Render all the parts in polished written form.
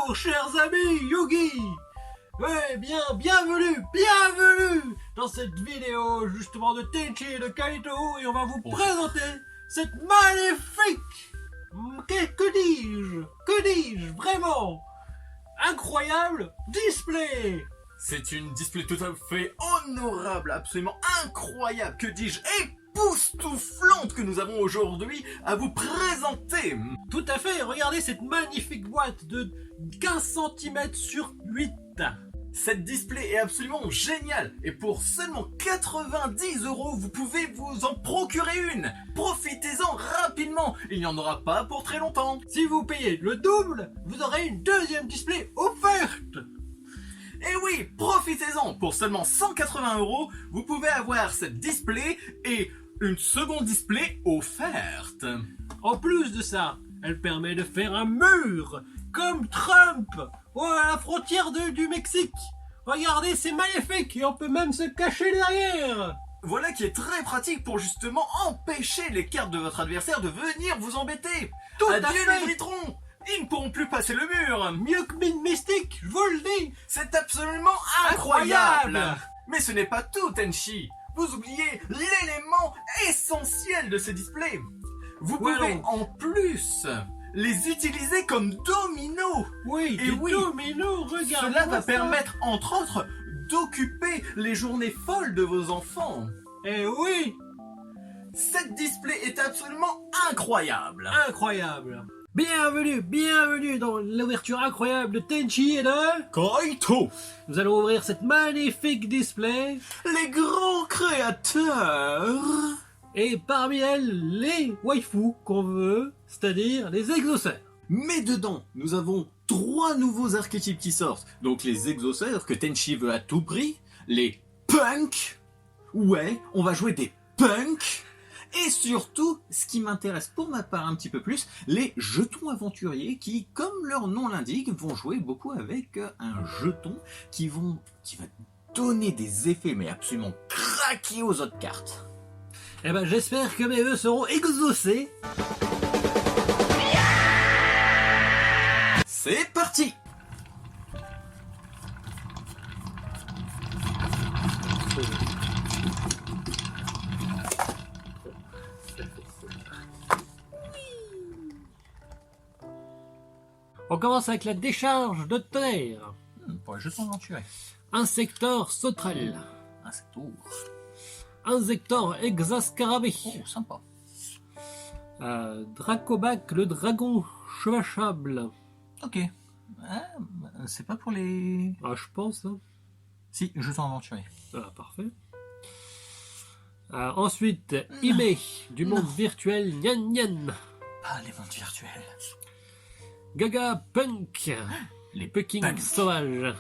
Bonjour chers amis Yugi. Ouais, bienvenue dans cette vidéo justement de Tenchi et de Kaito, et on va vous présenter cette magnifique, que dis-je, vraiment incroyable display. C'est une display tout à fait honorable, absolument incroyable, que dis-je, époustouflante que nous avons aujourd'hui à vous présenter. Tout à fait, regardez cette magnifique boîte de 15 cm sur 8. Cette display est absolument géniale et pour seulement 90 €, vous pouvez vous en procurer une. Profitez-en rapidement, il n'y en aura pas pour très longtemps. Si vous payez le double, vous aurez une deuxième display offerte. Et oui, profitez-en, pour seulement 180 €, vous pouvez avoir cette display et une seconde display offerte. En plus de ça, elle permet de faire un mur comme Trump à la frontière du Mexique. Regardez, c'est magnifique et on peut même se cacher derrière. Voilà qui est très pratique pour justement empêcher les cartes de votre adversaire de venir vous embêter. Tout à Adieu fait. les Vritrons, ils ne pourront plus passer le mur. Mieux que Mine Mystique, je vous le dis. C'est absolument incroyable. Mais ce n'est pas tout, Tenchi. Vous oubliez l'élément essentiel de ce display. Vous pouvez en plus les utiliser comme dominos. Oui, et oui, domino, regarde. Cela va permettre, entre autres, d'occuper les journées folles de vos enfants. Eh oui, cette display est absolument incroyable. Incroyable. Bienvenue dans l'ouverture incroyable de Tenchi et de Kaito. Nous allons ouvrir cette magnifique display. Les grands créateurs. Et parmi elles, les waifus qu'on veut, c'est-à-dire les exauceurs. Mais dedans, nous avons 3 nouveaux archétypes qui sortent. Donc les exauceurs que Tenchi veut à tout prix, les punks. Ouais, on va jouer des punks. Et surtout, ce qui m'intéresse pour ma part un petit peu plus, les jetons aventuriers qui, comme leur nom l'indique, vont jouer beaucoup avec un jeton qui va donner des effets mais absolument craqués aux autres cartes. Eh ben, j'espère que mes vœux seront exaucés. C'est parti! On commence avec la décharge de tonnerre. Pour les jetons aventuriers. Insector Sauterelle. Insector. Insector Exascarabée. Oh, sympa. Dracobac, le dragon chevachable. Ok. C'est pas pour les... Ah, je pense. Hein. Si, jetons aventuriers. Ah, parfait. Ensuite, Ime, du monde virtuel Nyan Nyan. Pas les mondes virtuels. Gaga Punk, Les Pucking punks. sauvage.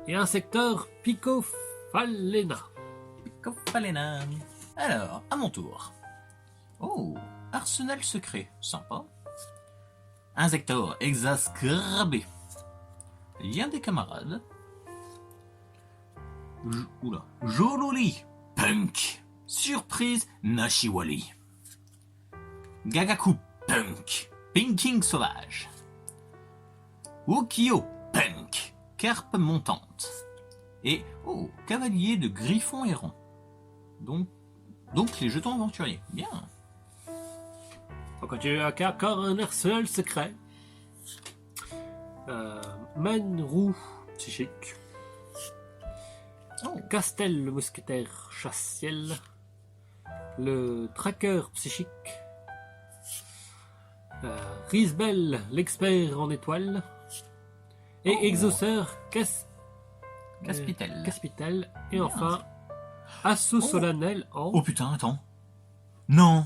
Et Insector Picofalena. Picofalena. Alors, à mon tour. Oh, arsenal secret, sympa. Insector exascarabé. Lien des camarades. Oula. Jololi. Punk. Surprise Nashiwali. Gagaku. Punk. Pinking sauvage. Ukio. Punk. Carpe montante. Et, oh, cavalier de griffon errant. Donc les jetons aventuriers. Bien. On continue avec encore un arsenal secret. Manrou psychique. Oh. Castel, le mousquetaire chasse-ciel. Le tracker psychique. Risbel, l'expert en étoiles. Et exauceur Caspitel. Et Bien. enfin, assaut solennel en... Oh putain, attends. Non.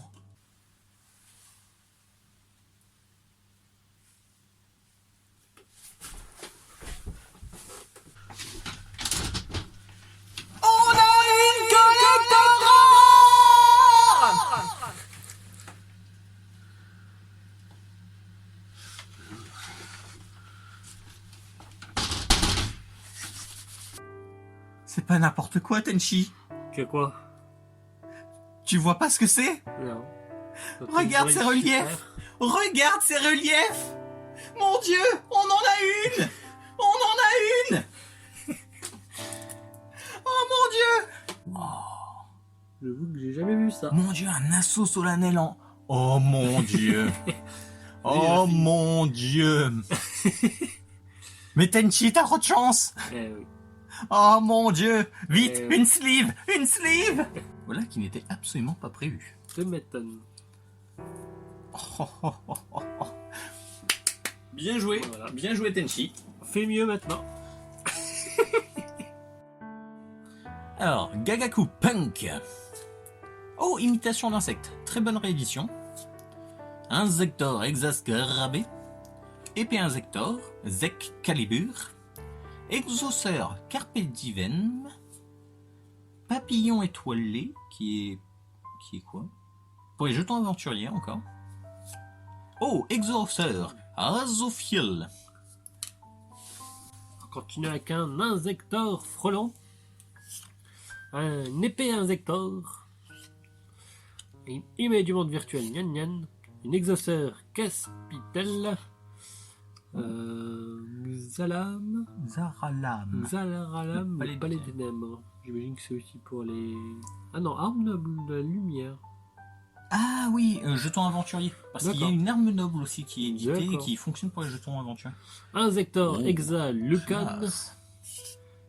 On a une collector! C'est pas n'importe quoi, Tenchi. Que quoi? Tu vois pas ce que c'est? Non. Regarde ces reliefs. Regarde ces reliefs. Mon Dieu, on en a une. On en a une. Oh mon Dieu. J'avoue que j'ai jamais vu ça. Mon Dieu, un assaut solennel en... Oh mon Dieu. Oh mon Dieu. Mais Tenchi, t'as trop de chance. Eh oui. Oh mon Dieu. Vite, Eh une sleeve. Une sleeve. Voilà qui n'était absolument pas prévu. Tu m'étonnes. Bien joué. Voilà. Bien joué Tenchi. Fais mieux maintenant. Alors, Gagaku Punk. Oh, imitation d'insecte. Très bonne réédition. Insector Exascarabée. Épée Insector. Zek Calibur. Exauceur Carpe Diem. Papillon étoilé. Qui est quoi? Pour les jetons aventuriers encore. Oh, Exauceur Azophiel. On continue avec un insector frelon. Un épée insector. Une email du monde virtuel Nyan Nyan. Une exauceur Caspitel. Xalam. Zaralam. Palais Palais des des Ténèbres. J'imagine que c'est aussi pour les. Ah non, arme noble de la lumière. Ah oui, jeton aventurier. Parce qu'il y a D'accord. une arme noble aussi qui est éditée et D'accord. qui fonctionne pour les jetons aventuriers. Insector Oh, Exa Lucan. classe.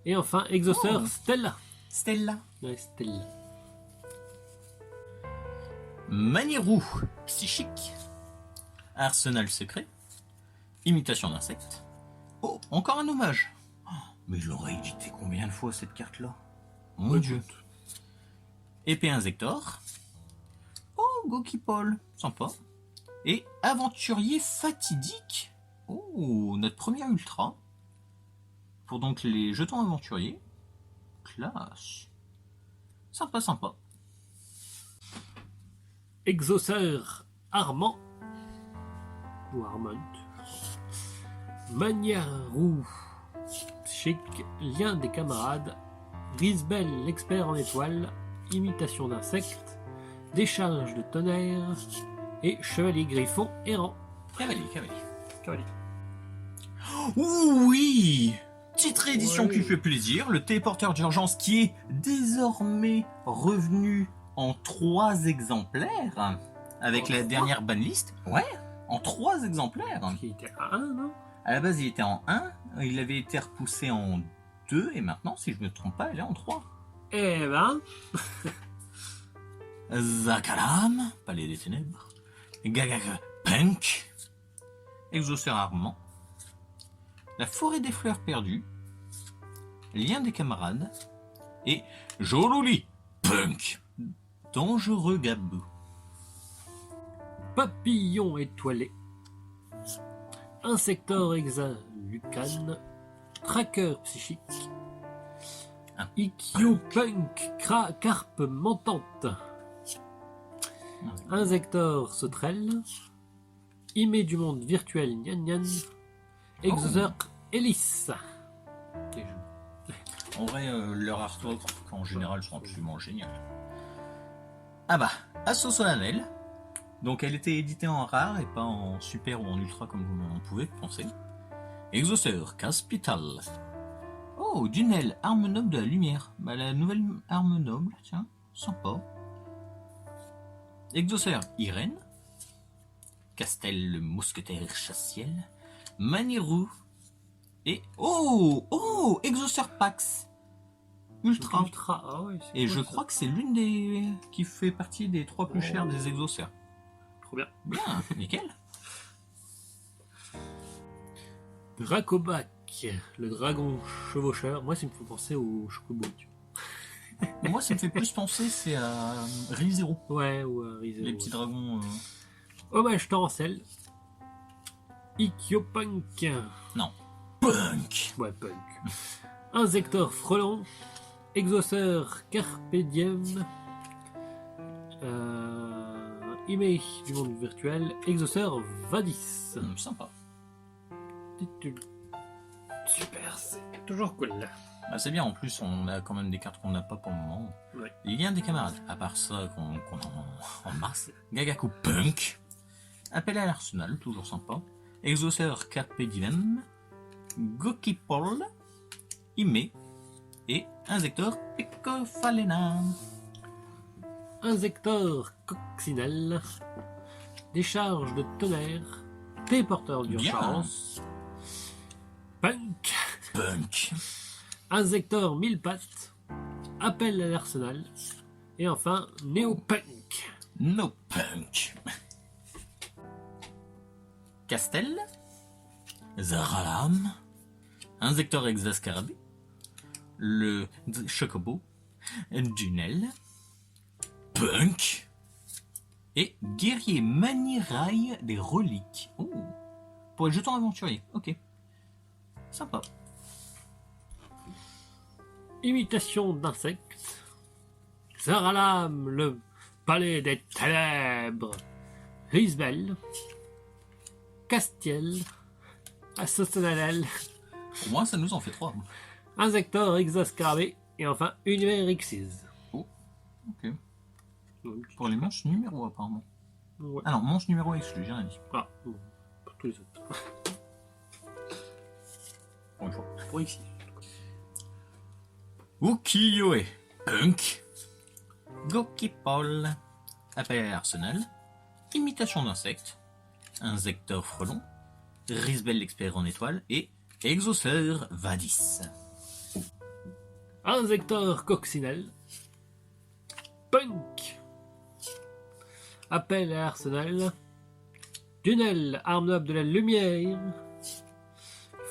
Et enfin, exauceur Oh. Stella. Stella. Ouais, Stella. Manirou, psychique. Arsenal secret. Imitation d'insecte. Oh, encore un hommage. Oh, mais je l'aurais édité combien de fois cette carte-là? Mon Ouais, Dieu. écoute. Épée Insector. Oh, Gokipol, sympa. Et aventurier fatidique. Oh, notre premier ultra. Pour donc les jetons aventuriers. Classe. Sympa, sympa. Exauceur Armand. Ou Armand. Maniarou. Chic. Lien des camarades. Grisbel, l'expert en étoiles. Imitation d'insectes. Décharge de tonnerre. Et chevalier griffon errant. Cavalier. Cavalier. Ouh, oui. Petite réédition Ouais. qui fait plaisir. Le téléporteur d'urgence qui est désormais revenu en 3 exemplaires. Avec En la 3? dernière banlist. Ouais, en 3 exemplaires. Qui était à 1, non? À la base, il était en 1. Il avait été repoussé en 2. Et maintenant, si je ne me trompe pas, elle est en 3. Eh ben. Zakalam, Palais des Ténèbres. Gagaga Punk. Exauceur Armand. La forêt des fleurs perdues. Lien des camarades. Et Jololi Punk. Dangereux Gabou. Papillon étoilé. Insector Exa Lucan. Tracker psychique. Un Ikkyo Punk Carpe montante. Insector sauterelle. Imé du monde virtuel Nyan Nyan. Exauceur Hélice. En vrai, leur artwork, en général, sont absolument géniaux. Ah bah, Assaut solennel. Donc elle était éditée en rare et pas en super ou en ultra comme on pouvait penser. Exauceur Caspital. Oh, Dunel, arme noble de la lumière. Bah la nouvelle arme noble, tiens, sympa. Exauceur Irène. Castel, le mousquetaire chassiel. Manirou. Et oh, Exauceur Pax. Ultra. Ultra. Ah ouais, c'est Et cool, je ça. crois que c'est l'une des qui fait partie des 3 plus chers des exauceurs. Trop bien. Bien, nickel. Dracobac, le dragon chevaucheur. Moi, ça me fait penser au chocobo. Moi, ça me fait plus penser, c'est à ReZero. Ouais, ou Rizzo. Les petits dragons. Hommage Torancel. Ikkyopunk. Non. Punk. Ouais, punk. Insector frelon. Exauceur Carpe Diem. Email du monde virtuel. Exauceur Vadis. Sympa. Super, c'est toujours cool. Bah, c'est bien, en plus, on a quand même des cartes qu'on n'a pas pour le moment. Ouais. Il y a des camarades, à part ça, qu'on a en masse. Gagaku Punk. Appel à l'arsenal, toujours sympa. Exauceur Carpe Diem, Gokipol, Ime et Insector Picofalena. Insector coccinelle, décharge de tonnerre, téléporteur d'urgence, punk, insector mille pattes, appel à l'arsenal, et enfin néopunk. No Punk. Castel, Zaralam, Insector Exascarabée, le Chocobo, Dunel, Punk et Guerrier Manirail des Reliques. Oh, pour les jetons aventuriers, ok. Sympa. Imitation d'insectes, Zaralam, le palais des ténèbres, Risbel, Castiel, Assostonadel, Au moins, ça nous en fait 3. Insector Exascarabée, et enfin Univers Xyz. Ok. Pour les manches numéro apparemment. Ouais. Ah non, manche numéro exclu, j'ai rien dit. Ah, bon, pour tous les autres. Bonjour. Pour Xyz. Ukiyo-e, Punk, Gokipol, appel à l'arsenal, imitation d'insectes, Insector frelon, Risbel l'expert en étoile et Exauceur Vadis. Insector coccinelle, Punk, appel à l'arsenal, Dunel, arme noble de la lumière,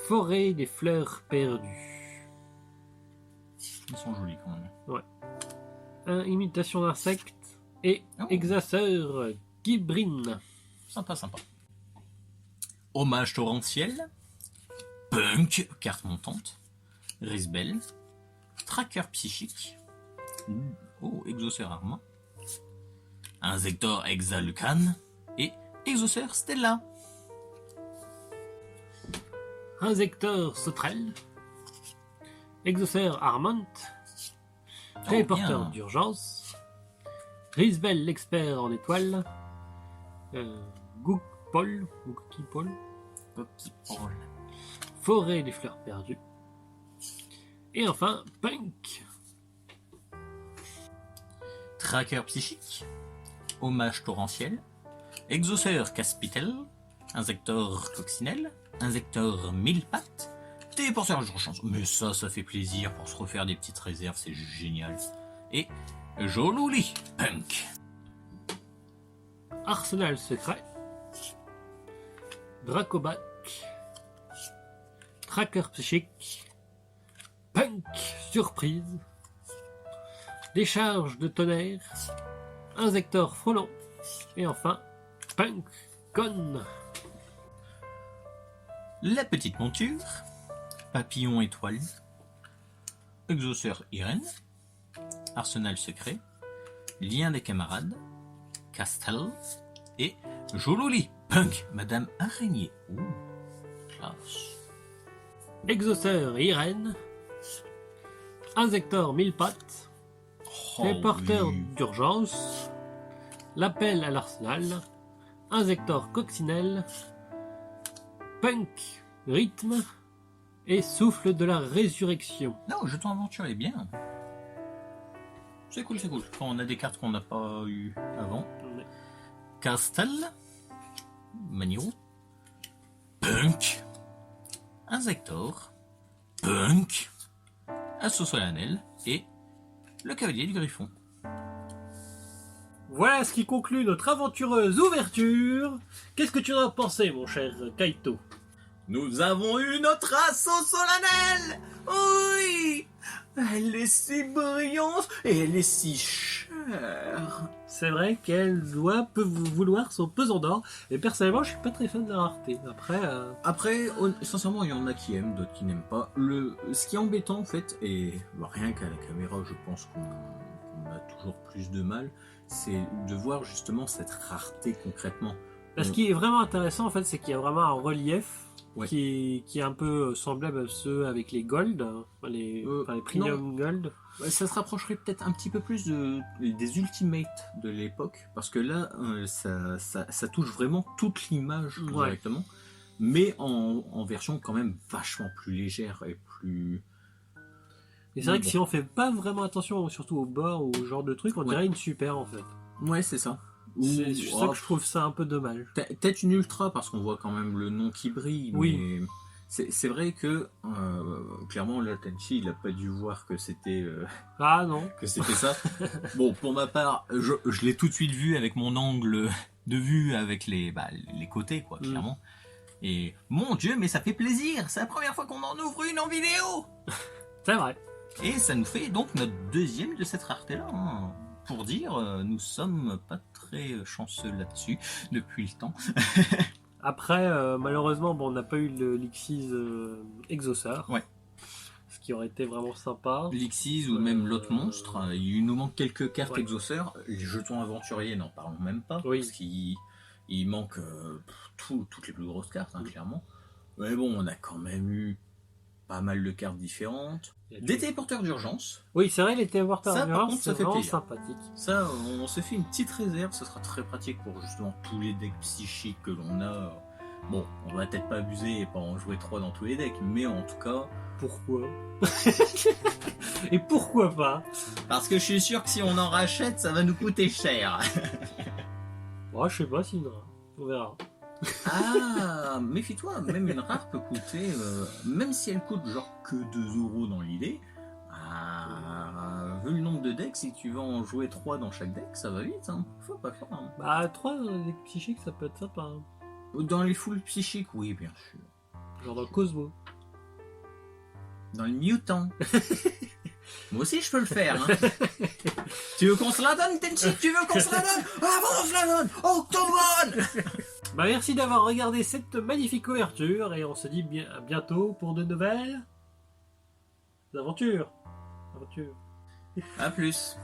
forêt des fleurs perdues. Ils sont jolis quand même. Imitation d'insectes et Exauceur Gibrin. Sympa, sympa. Hommage torrentiel, Punk, carte montante, Risbel, Tracker psychique, oh, Exauceur Arma, Insector Exalucan et Exauceur Stella. Insector sauterelle, Exauceur Armant, téléporteur bien. d'urgence, Risbel l'expert en étoile, Gokipol, forêt des fleurs perdues, et enfin Punk. Tracker psychique, Hommage torrentiel, Exauceur Caspitel, Insector coccinelle, Insector mille pattes, Téléporteur d'urgence. Mais ça fait plaisir pour se refaire des petites réserves, c'est génial. Et Joluli Punk. Arsenal secret, Dracobac, Tracker psychique, Punk surprise, décharge de tonnerre, Insector frelon, et enfin Punk con. La petite monture, Papillon étoile, Exauceur Irène, Arsenal secret, Lien des camarades, Castel et Jololi Punk, Madame Araignée. Ouh, classe. Exauceur Irène, Insector mille pattes, téléporteur d'urgence, l'appel à l'arsenal, Insector coccinelle, Punk rythme et souffle de la résurrection. Non, jeton aventurier, bien. C'est cool, c'est cool. Quand on a des cartes qu'on n'a pas eues avant. Castel, Maniro, Punk, Insector, Punk, Assaut solennel et le Cavalier du Griffon. Voilà ce qui conclut notre aventureuse ouverture. Qu'est-ce que tu en as pensé, mon cher Kaito? Nous avons eu notre assaut solennel. Oui. Elle est si brillante et elle est si chère. C'est vrai qu'elle peut vouloir son pesant d'or. Et personnellement, je suis pas très fan de la rareté. Après, sincèrement, il y en a qui aiment, d'autres qui n'aiment pas. Ce qui est embêtant, en fait, et rien qu'à la caméra, je pense qu'on a toujours plus de mal, c'est de voir justement cette rareté concrètement. Ce qui est vraiment intéressant, en fait, c'est qu'il y a vraiment un relief Ouais. qui est un peu semblable à ceux avec les gold, les premium gold. Ça se rapprocherait peut-être un petit peu plus des ultimates de l'époque, parce que là, ça touche vraiment toute l'image directement. mais en version quand même vachement plus légère et plus... Et c'est vrai que Bon. si on fait pas vraiment attention, surtout au bord ou au genre de truc, on Ouais. dirait une super en fait. Ouais, c'est ça. C'est ça que je trouve ça un peu dommage. Peut-être une ultra parce qu'on voit quand même le nom qui brille. Oui. Mais c'est vrai que clairement là, Tenchi, il a pas dû voir que c'était Ah non. ça. Bon, pour ma part, je l'ai tout de suite vu avec mon angle de vue avec les côtés, quoi, clairement. Et mon Dieu, mais ça fait plaisir. C'est la première fois qu'on en ouvre une en vidéo. C'est vrai. Et ça nous fait donc notre deuxième de cette rareté-là. Hein. Pour dire, nous sommes pas très chanceux là-dessus depuis le temps. Après, malheureusement, bon, on n'a pas eu le Lixis Exauceur. Ouais. Ce qui aurait été vraiment sympa. L'Ixis ou même l'autre monstre, il nous manque quelques cartes Ouais. exauceurs. Les jetons aventuriers, n'en parlons même pas. Oui. Parce qu'il manque toutes les plus grosses cartes, hein, clairement. Mais bon, on a quand même eu pas mal de cartes différentes. Des téléporteurs d'urgence. Oui, c'est vrai, les téléporteurs Ça, par d'urgence, contre, ça c'est fait vraiment plaisir. sympathique. Ça, on se fait une petite réserve. Ce sera très pratique pour justement tous les decks psychiques que l'on a. Bon, on va peut-être pas abuser et pas en jouer 3 dans tous les decks, mais en tout cas... Pourquoi Et pourquoi pas? Parce que je suis sûr que si on en rachète, ça va nous coûter cher. Bon, je sais pas sinon. On verra. Ah, méfie-toi, même une rare peut coûter, même si elle coûte genre que 2€ dans l'idée, vu le nombre de decks, si tu veux en jouer 3 dans chaque deck, ça va vite, hein. Faut pas faire. Hein. Bah, 3 des psychiques, ça peut être sympa. Hein. Dans les foules psychiques, oui, bien sûr. Genre dans Cosmo. Dans le mutant. Moi aussi, je peux le faire. Hein. Tu veux qu'on se la donne, Tenchi? Tu veux qu'on se la donne? Ah bon, on se la donne. Octobone. Bah, merci d'avoir regardé cette magnifique ouverture et on se dit à bientôt pour de nouvelles aventures. À plus.